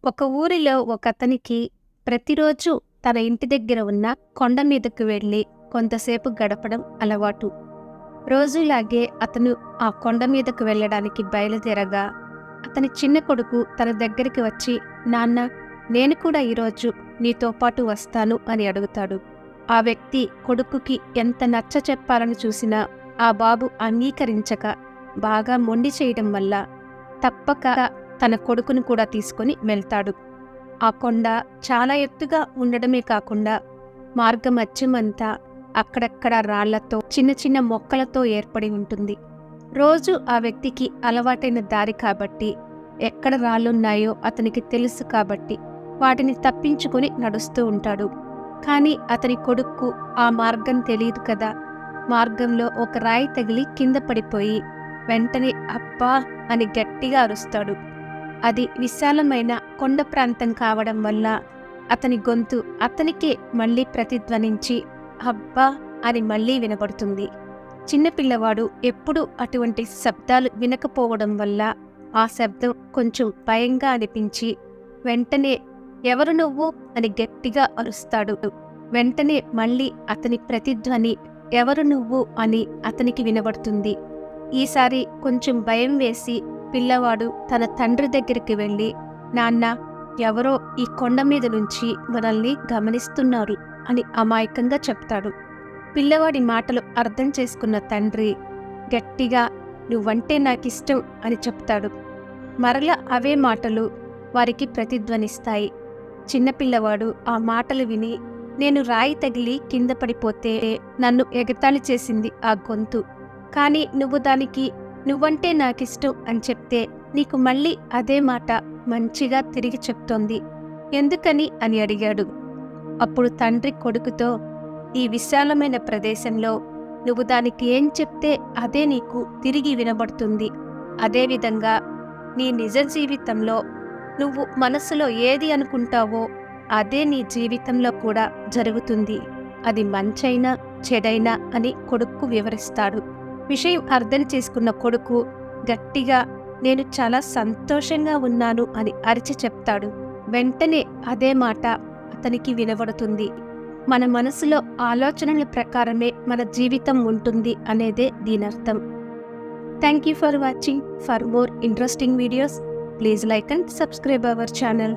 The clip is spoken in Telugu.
ఒక ఊరిలో ఒకతనికి ప్రతిరోజు తన ఇంటి దగ్గర ఉన్న కొండ మీదకు వెళ్ళి కొంతసేపు గడపడం అలవాటు. రోజులాగే అతను ఆ కొండ మీదకు వెళ్ళడానికి బయలుదేరగా అతని చిన్న కొడుకు తన దగ్గరికి వచ్చి, నాన్న, నేను కూడా ఈరోజు నీతో పాటు వస్తాను అని అడుగుతాడు. ఆ వ్యక్తి కొడుకుకి ఎంత నచ్చ చెప్పాలని చూసినా ఆ బాబు అంగీకరించక బాగా మొండి చేయడం వల్ల తప్పక తన కొడుకును కూడా తీసుకొని వెళ్తాడు. ఆ కొండ చాలా ఎత్తుగా ఉండడమే కాకుండా మార్గమధ్యమంతా అక్కడక్కడ రాళ్లతో చిన్న చిన్న మొక్కలతో ఏర్పడి ఉంటుంది. రోజు ఆ వ్యక్తికి అలవాటైన దారి కాబట్టి, ఎక్కడ రాళ్ళున్నాయో అతనికి తెలుసు కాబట్టి వాటిని తప్పించుకొని నడుస్తూ ఉంటాడు. కానీ అతని కొడుక్కు ఆ మార్గం తెలియదు కదా. మార్గంలో ఒక రాయి తగిలి కింద పడిపోయి వెంటనే అబ్బా అని గట్టిగా అరుస్తాడు. అది విశాలమైన కొండ ప్రాంతం కావడం వల్ల అతని గొంతు అతనికే మళ్ళీ ప్రతిధ్వనించి అబ్బా అని మళ్ళీ వినబడుతుంది. చిన్నపిల్లవాడు ఎప్పుడూ అటువంటి శబ్దాలు వినకపోవడం వల్ల ఆ శబ్దం కొంచెం భయంగా అనిపించి వెంటనే ఎవరు నువ్వు అని గట్టిగా అరుస్తాడు. వెంటనే మళ్ళీ అతని ప్రతిధ్వని ఎవరు నువ్వు అని అతనికి వినబడుతుంది. ఈసారి కొంచెం భయం వేసి పిల్లవాడు తన తండ్రి దగ్గరికి వెళ్ళి, నాన్న, ఎవరో ఈ కొండ మీద నుంచి మనల్ని గమనిస్తున్నారు అని అమాయకంగా చెప్తాడు. పిల్లవాడి మాటలు అర్థం చేసుకున్న తండ్రి గట్టిగా, నువ్వంటే నాకిష్టం అని చెప్తాడు. మరలా అవే మాటలు వారికి ప్రతిధ్వనిస్తాయి. చిన్నపిల్లవాడు ఆ మాటలు విని, నేను రాయి తగిలి కింద పడిపోతే నన్ను ఎగతాళి చేసింది ఆ గొంతు, కానీ నువ్వు దానికి నువ్వంటే నాకిష్టం అని చెప్తే నీకు మళ్ళీ అదే మాట మంచిగా తిరిగి చెప్తోంది, ఎందుకని అని అడిగాడు. అప్పుడు తండ్రి కొడుకుతో, ఈ విశాలమైన ప్రదేశంలో నువ్వు దానికి ఏం చెప్తే అదే నీకు తిరిగి వినబడుతుంది. అదేవిధంగా నీ నిజ జీవితంలో నువ్వు మనసులో ఏది అనుకుంటావో అదే నీ జీవితంలో కూడా జరుగుతుంది. అది మంచైనా చెడైనా అని కొడుక్కు వివరిస్తాడు. విషయం అర్థం చేసుకున్న కొడుకు గట్టిగా, నేను చాలా సంతోషంగా ఉన్నాను అని అరిచి చెప్తాడు. వెంటనే అదే మాట అతనికి వినబడుతుంది. మన మనసులో ఆలోచనల ప్రకారమే మన జీవితం ఉంటుంది అనేదే దీనర్థం. Thank you for watching. For more interesting videos, please like and subscribe our channel.